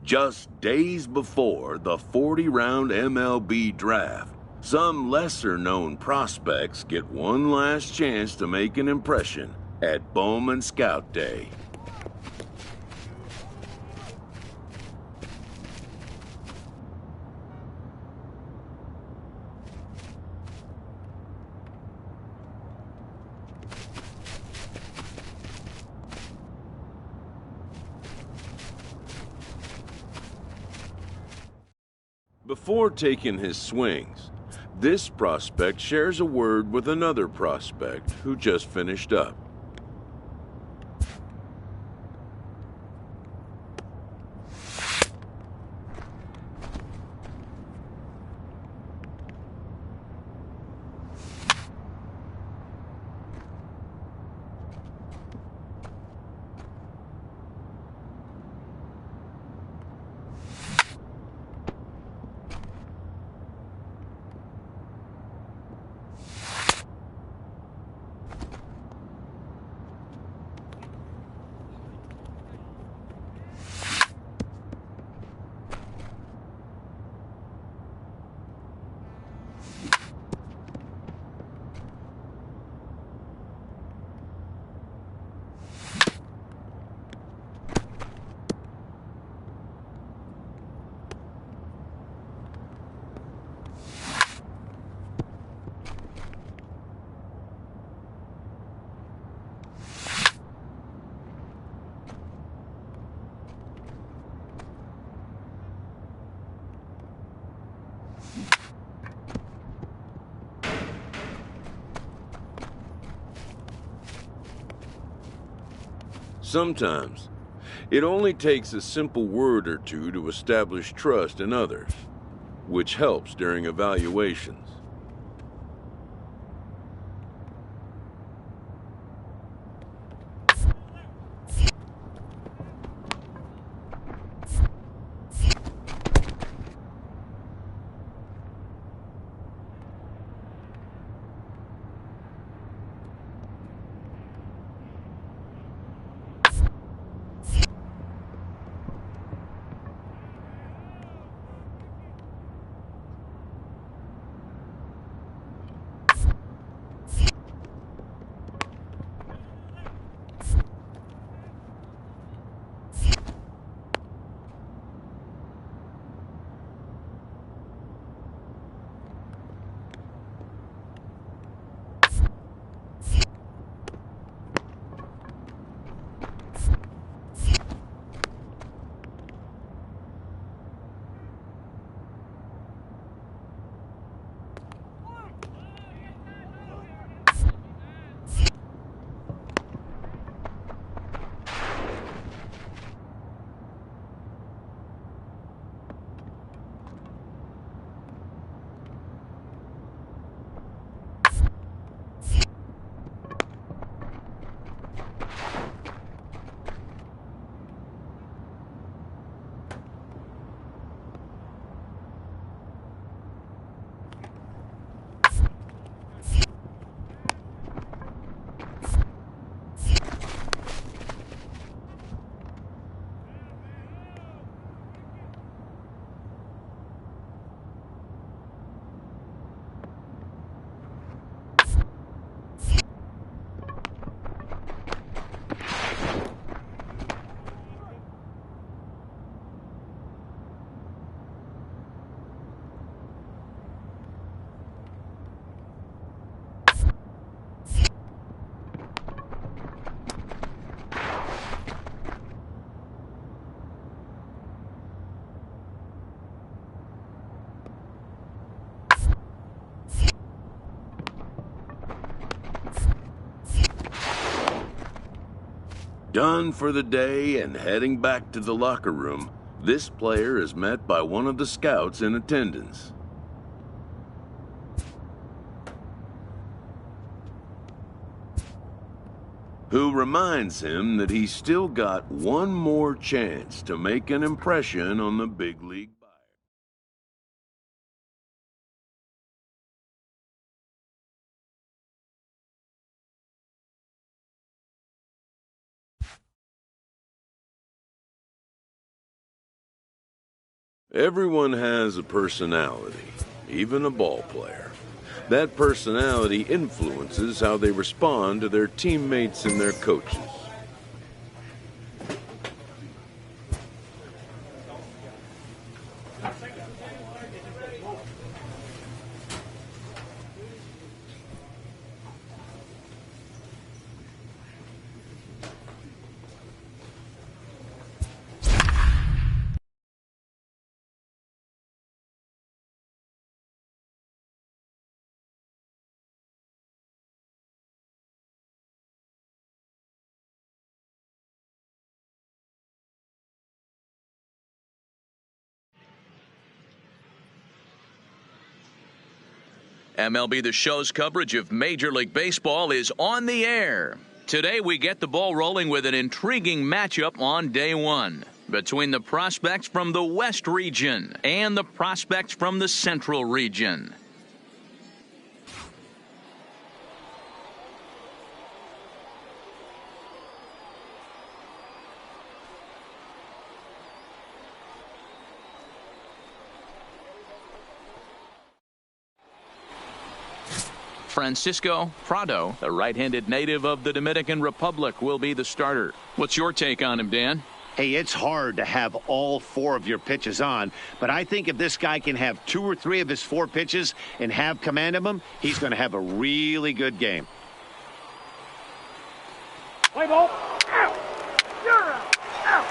Just days before the 40-round MLB draft, some lesser-known prospects get one last chance to make an impression at Bowman Scout Day. Before taking his swings, this prospect shares a word with another prospect who just finished up. Sometimes, it only takes a simple word or two to establish trust in others, which helps during evaluations. Done for the day and heading back to the locker room, this player is met by one of the scouts in attendance, who reminds him that he's still got one more chance to make an impression on the big league. Everyone has a personality, even a ball player. That personality influences how they respond to their teammates and their coaches. MLB The Show's coverage of Major League Baseball is on the air. Today we get the ball rolling with an intriguing matchup on day one between the prospects from the West region and the prospects from the Central region. Francisco Prado, the right-handed native of the Dominican Republic, will be the starter. What's your take on him, Dan? Hey, it's hard to have all four of your pitches on, but I think if this guy can have 2 or 3 of his 4 pitches and have command of them, he's going to have a really good game. Play ball. Out. You're out. Out.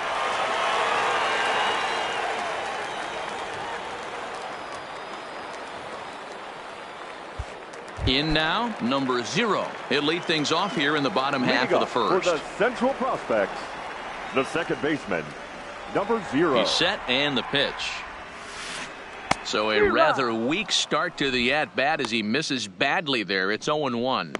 In now, number 0. He'll lead things off here in the bottom half of the first. For the Central prospects, the second baseman, number 0. He's set and the pitch. So a rather weak start to the at-bat as he misses badly there. It's 0-1.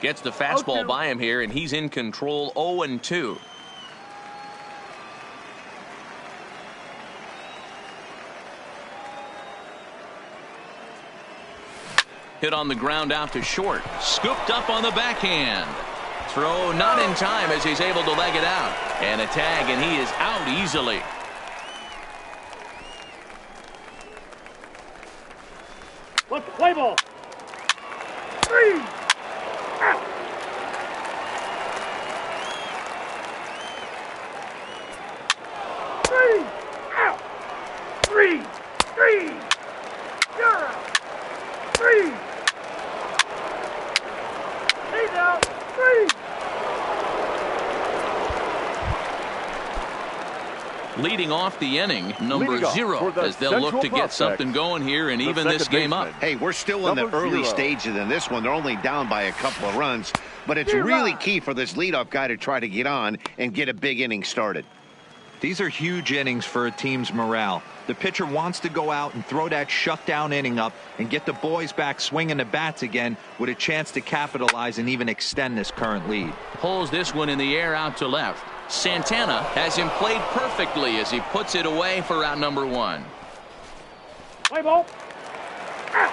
Gets the fastball by him here, and he's in control. 0-2. Hit on the ground out to short. Scooped up on the backhand. Throw not in time as he's able to leg it out. And a tag, and he is out easily. Let's play ball. 3. Out. 3. Out. 3. 3. You're out. 3. He's out. 3. Leading off the inning, number Leading off 0, for the as they'll look to Central get something prospects, going here and the even this second game up. baseman. Hey, we're still in the Number early 0. stages in this one. They're only down by a couple of runs, but it's really key for this leadoff guy to try to get on and get a big inning started. These are huge innings for a team's morale. The pitcher wants to go out and throw that shutdown inning up and get the boys back swinging the bats again with a chance to capitalize and even extend this current lead. Pulls this one in the air out to left. Santana has him played perfectly as he puts it away for out number 1. Play ball. Out.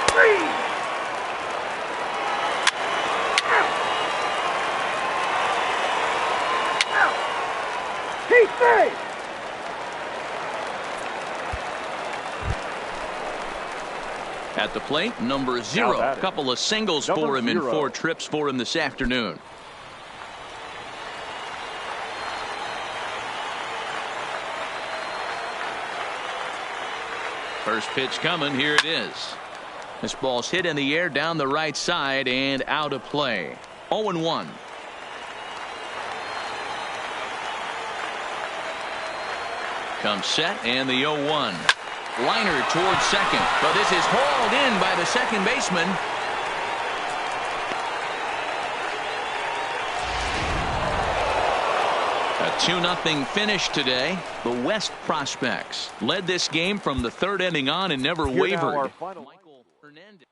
3. Out. Out. He's safe. At the plate, number 0. batting. Couple of singles Number for him in 0. 4 trips for him this afternoon. First pitch coming. Here it is. This ball's hit in the air down the right side and out of play. 0-1. Comes set and the 0-1. Liner towards second, but this is hauled in by the second baseman. A 2-0 finish today. The West prospects led this game from the 3rd inning on and never Here now wavered. our final- Michael Hernandez.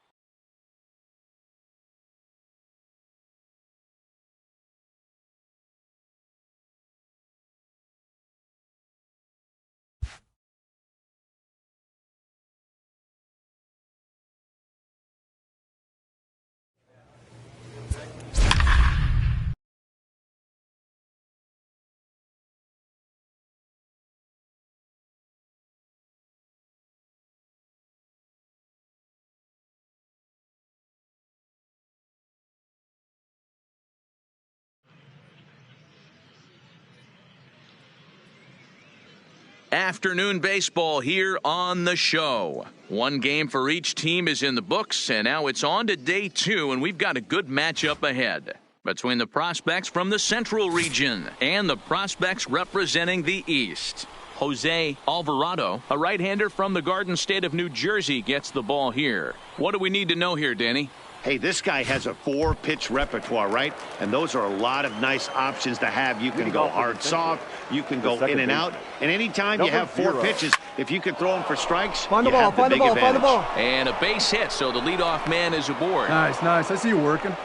Afternoon baseball here on the show. One game for each team is in the books, and now it's on to day 2, and we've got a good matchup ahead between the prospects from the Central region and the prospects representing the East. Jose Alvarado, a right-hander from the Garden State of New Jersey, gets the ball here. What do we need to know here, Danny? Hey, this guy has a 4-pitch repertoire, right? And those are a lot of nice options to have. You can go hard, soft. You can go in and out. And anytime you have 4 pitches, if you can throw them for strikes, you have the big advantage. And a base hit, so the leadoff man is aboard. Nice. I see you working.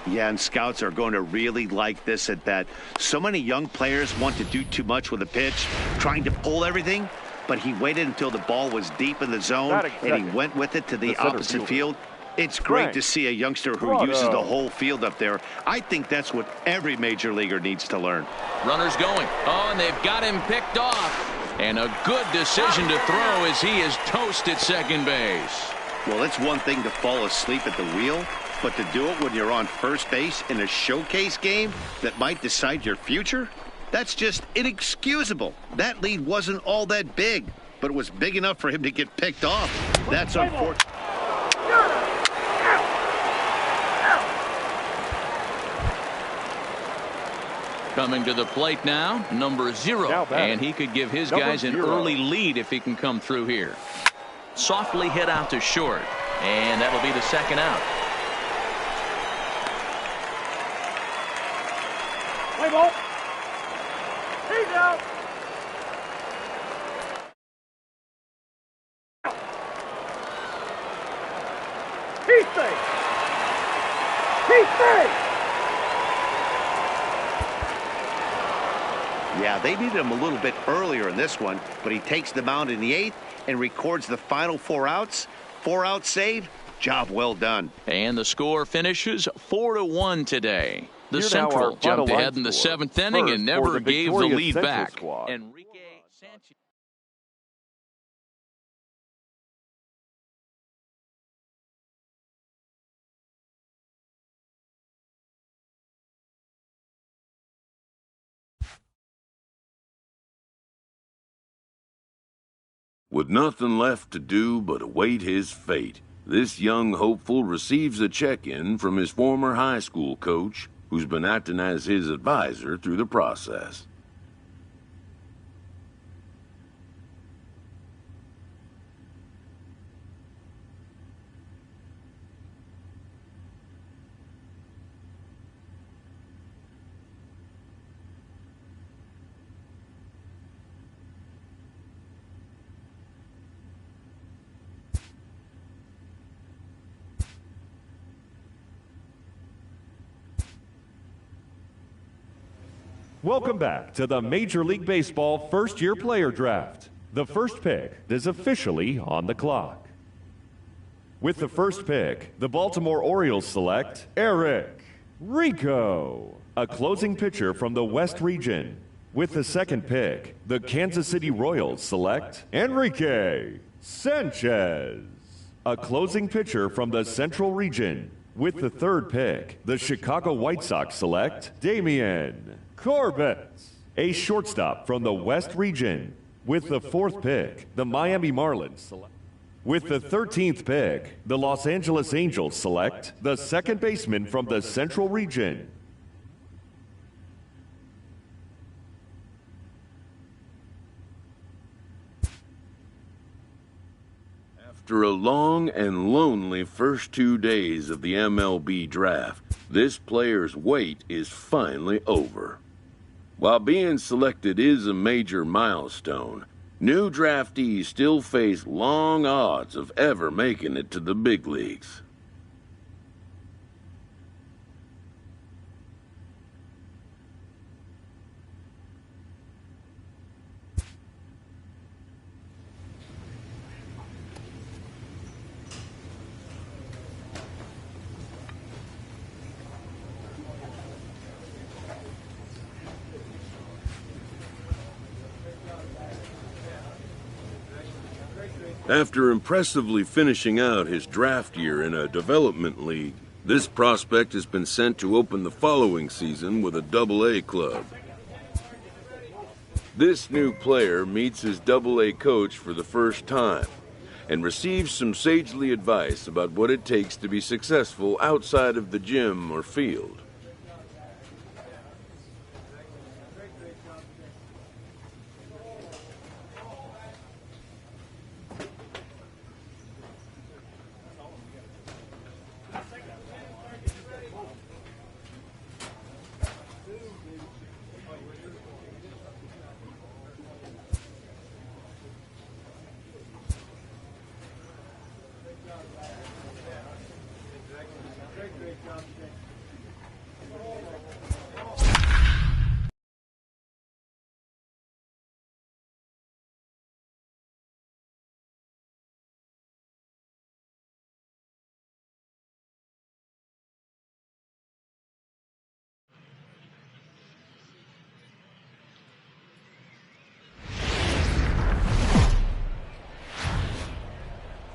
Yeah, and scouts are going to really like this at bat. So many young players want to do too much with a pitch, trying to pull everything, but he waited until the ball was deep in the zone, and he went with it to the opposite field. It's great to see a youngster who uses the whole field up there. I think that's what every major leaguer needs to learn. Runners going. Oh, and they've got him picked off. And a good decision to throw as he is toast at second base. Well, it's one thing to fall asleep at the wheel, but to do it when you're on first base in a showcase game that might decide your future, that's just inexcusable. That lead wasn't all that big, but it was big enough for him to get picked off. That's unfortunate. Coming to the plate now, number 0. And he could give his guys an early lead if he can come through here. Softly hit out to short. And that'll be the second out. Play ball. He's out. He's safe. He's safe. Yeah, they needed him a little bit earlier in this one, but he takes the mound in the 8th and records the final 4 outs. 4 outs saved. Job well done. And the score finishes 4-1 today. The Here Central jumped ahead in the 7th inning and never gave the lead back. Squad. Enrique Sanchez. With nothing left to do but await his fate, this young hopeful receives a check-in from his former high school coach, who's been acting as his advisor through the process. Welcome back to the Major League Baseball first-year player draft. The first pick is officially on the clock. With the first pick, the Baltimore Orioles select Eric Rico, a closing pitcher from the West region. With the second pick, the Kansas City Royals select Enrique Sanchez, a closing pitcher from the Central region. With the third pick, the Chicago White Sox select Damian Corbett, a shortstop from the West region. With the fourth pick, the Miami Marlins select. With the 13th pick, the Los Angeles Angels select the second baseman from the Central region. After a long and lonely first 2 days of the MLB draft, this player's wait is finally over. While being selected is a major milestone, new draftees still face long odds of ever making it to the big leagues. After impressively finishing out his draft year in a development league, this prospect has been sent to open the following season with a Double-A club. This new player meets his Double-A coach for the first time and receives some sagely advice about what it takes to be successful outside of the gym or field.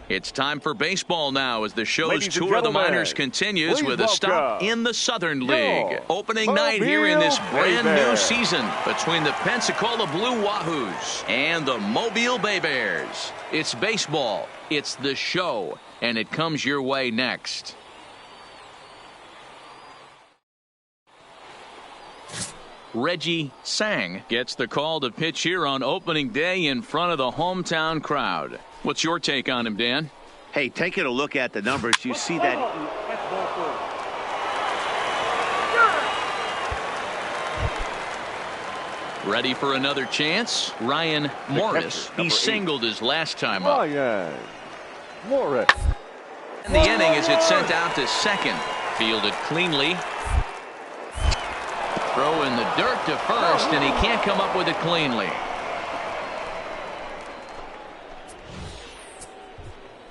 It's time for baseball now as the show's Ladies and tour of the gentlemen, minors continues please with a stop welcome in the Southern your League. Opening night here in this brand new season between the Pensacola Blue Wahoos and the Mobile Bay Bears. It's baseball, it's the show, and it comes your way next. Reggie Sang gets the call to pitch here on opening day in front of the hometown crowd. What's your take on him, Dan? Hey, taking a look at the numbers, you see that ready for another chance? Ryan Morris. He singled his last time up. Ryan Morris. And the inning is it sent out to second. Fielded cleanly. Throw in the dirt to first, and he can't come up with it cleanly.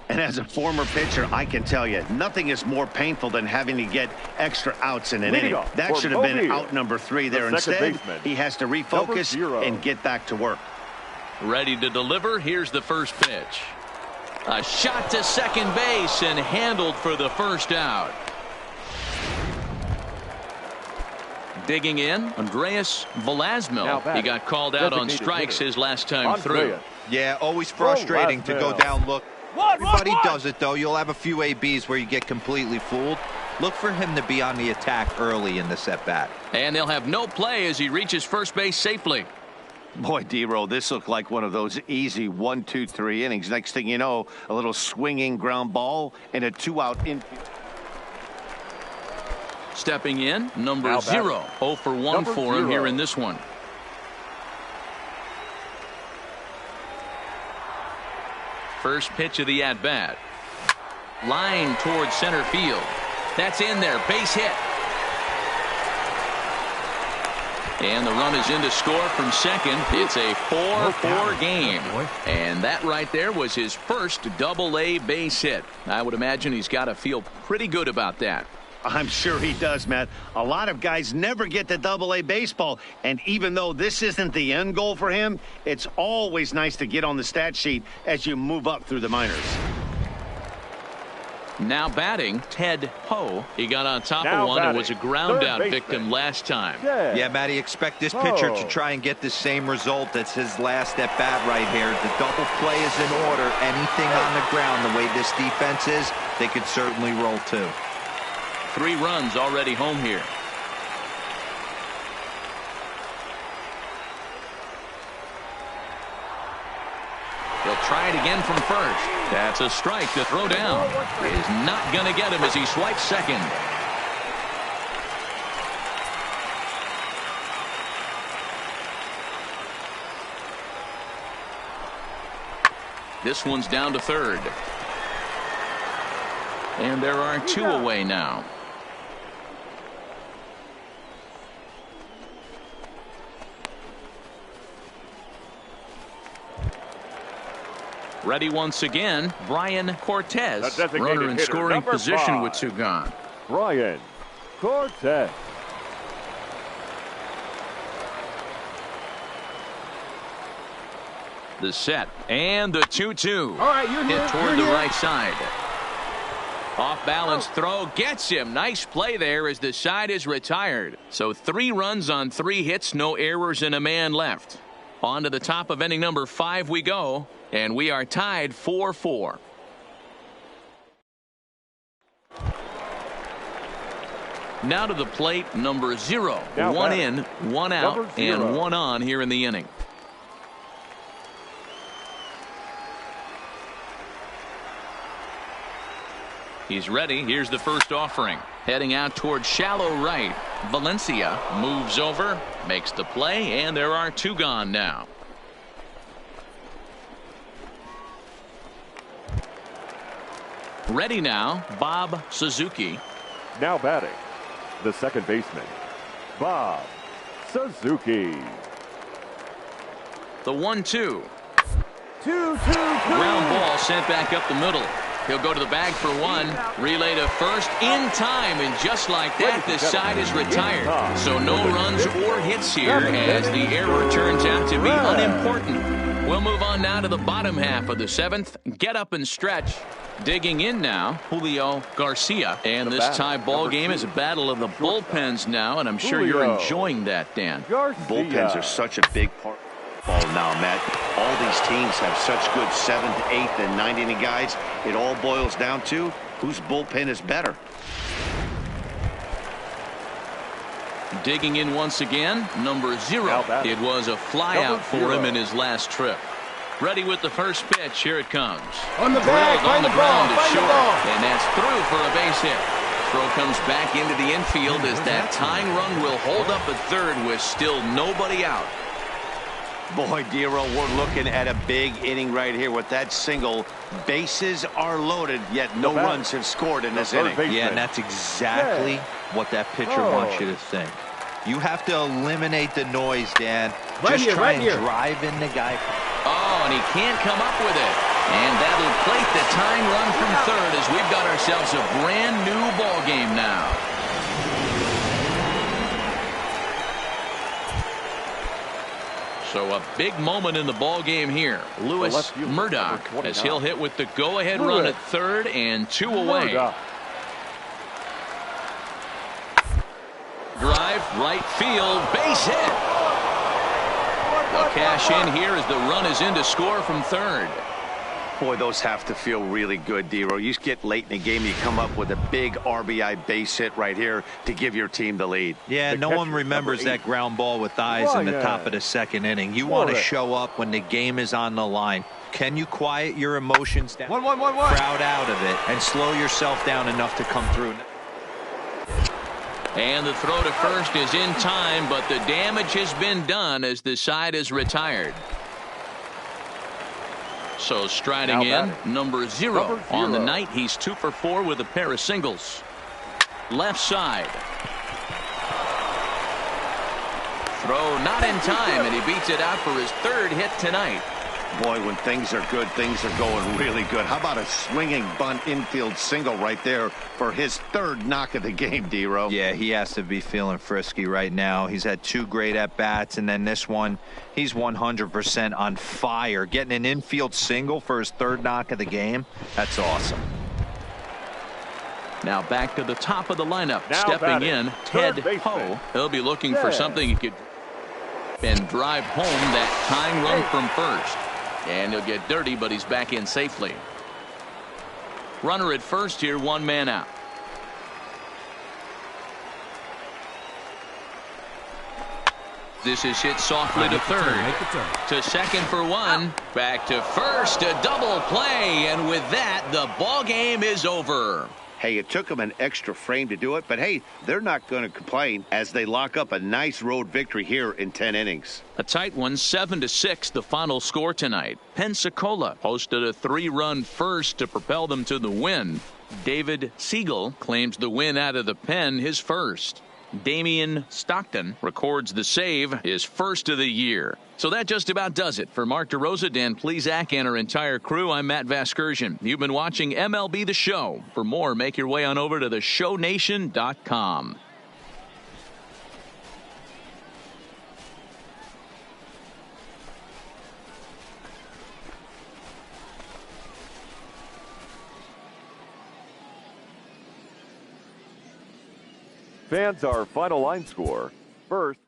And as a former pitcher, I can tell you, nothing is more painful than having to get extra outs in an inning. That should have been out number 3 there. Instead, he has to refocus and get back to work. Ready to deliver. Here's the first pitch. A shot to second base and handled for the first out. Digging in, Andreas Velasmil. He got called out on strikes his last time through. Yeah, always frustrating to go down look. Everybody does it, though. You'll have a few ABs where you get completely fooled. Look for him to be on the attack early in this at-bat. And they'll have no play as he reaches first base safely. Boy, D-Roll, this looked like one of those easy 1, 2, 3 innings. Next thing you know, a little swinging ground ball and a 2-out infield. Stepping in, number 0. 0 for 1 for him here in this one. First pitch of the at-bat. Line towards center field. That's in there. Base hit. And the run is in to score from second. It's a 4-4 game. And that right there was his first Double-A base hit. I would imagine he's got to feel pretty good about that. I'm sure he does, Matt. A lot of guys never get to Double-A baseball, and even though this isn't the end goal for him, it's always nice to get on the stat sheet as you move up through the minors. Now batting, Ted Ho. He got on top of one and was a ground out victim last time. Yeah, Matty, expect this pitcher to try and get the same result. That's his last at bat right here. The double play is in order. Anything on the ground, the way this defense is, they could certainly roll too. 3 runs already home here. He'll try it again from first. That's a strike to throw down. Is not going to get him as he swipes second. This one's down to third. And there are 2 away now. Ready once again, Brian Cortez. Runner in scoring position with 2 gone. Brian Cortez. The set and the 2-2. All right, you're hit here. toward the right side. Off balance throw gets him. Nice play there as the side is retired. So 3 runs on 3 hits, no errors, and a man left. On to the top of inning number 5 we go, and we are tied 4-4. Now to the plate, number 0. Now one batting. in, one out, Number 0. and one on here in the inning. He's ready. Here's the first offering. Heading out towards shallow right. Valencia moves over, makes the play, and there are 2 gone now. Ready now, Bob Suzuki. Now batting, the second baseman, Bob Suzuki. The 1-2. 2-2-2. Ground ball sent back up the middle. He'll go to the bag for 1. Relay to first in time, and just like that, this side is retired. So no runs or hits here as the error turns out to be unimportant. We'll move on now to the bottom half of the 7th. Get up and stretch. Digging in now, Julio Garcia. And this tie ball game is a battle of the bullpens now, and I'm sure you're enjoying that, Dan. Bullpens are such a big part of ball now, Matt. All these teams have such good 7th, 8th, and 9th inning guys. It all boils down to whose bullpen is better. Digging in once again, number 0. It was a flyout for him in his last trip. Ready with the first pitch. Here it comes. On the bag, on the ground to short, ball. and that's through for a base hit. Throw comes back into the infield as that tying run will hold up at third with still nobody out. Boy, Dero, we're looking at a big inning right here with that single. Bases are loaded, yet no runs have scored in this inning. Yeah, and that's exactly what that pitcher wants you to think. You have to eliminate the noise, Dan. Just try and drive in the guy. Oh, and he can't come up with it. And that'll plate the tying run from third as we've got ourselves a brand new ball game now. So a big moment in the ball game here. Lewis Murdoch as he'll hit with the go-ahead run at third and 2 away. Drive, right field, base hit. They'll cash in here as the run is in to score from third. Boy, those have to feel really good, Dero. You get late in the game, you come up with a big RBI base hit right here to give your team the lead. Yeah, no one remembers that ground ball with eyes in the top of the 2nd inning. You want to show up when the game is on the line. Can you quiet your emotions down, crowd out of it, and slow yourself down enough to come through? And the throw to first is in time, but the damage has been done as the side is retired. So striding in, number 0. On the night, he's 2 for 4 with a pair of singles. Left side. Throw not in time, and he beats it out for his 3rd hit tonight. Boy, when things are good, things are going really good. How about a swinging bunt infield single right there for his 3rd knock of the game, Dero? Yeah, he has to be feeling frisky right now. He's had 2 great at-bats, and then this one, he's 100% on fire. Getting an infield single for his 3rd knock of the game, that's awesome. Now back to the top of the lineup. Stepping in, Ted Ho. He'll be looking for something he could and drive home that tying run from first. And he'll get dirty, but he's back in safely. Runner at first here, 1 man out. This is hit softly to third. To second for 1. Back to first, a double play, and with that, the ball game is over. Hey, it took them an extra frame to do it, but hey, they're not going to complain as they lock up a nice road victory here in 10 innings. A tight one, 7-6, the final score tonight. Pensacola posted a 3-run first to propel them to the win. David Siegel claims the win out of the pen, his first. Damian Stockton records the save, his first of the year. So that just about does it. For Mark DeRosa, Dan Plesac, and our entire crew, I'm Matt Vasgersian. You've been watching MLB The Show. For more, make your way on over to theshownation.com. Fans, our final line score. First,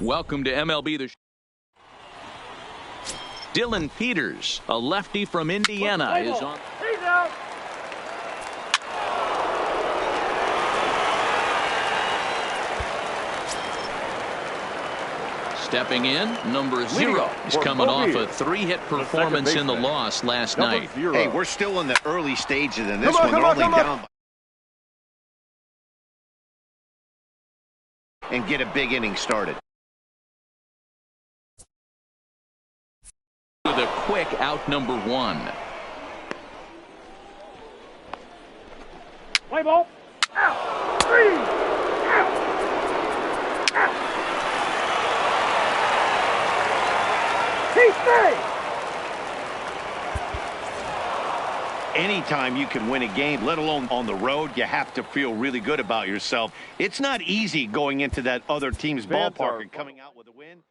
Welcome to MLB The Dylan Peters, a lefty from Indiana, is on. He's out. Stepping in, number 0. He's coming off a 3-hit performance in the loss last night. Hey, we're still in the early stages in this one. They're only down and get a big inning started. With a quick out, number 1. Play ball. Out. 3. Out. Out. He stays. Anytime you can win a game, let alone on the road, you have to feel really good about yourself. It's not easy going into that other team's ballpark and coming out with a win.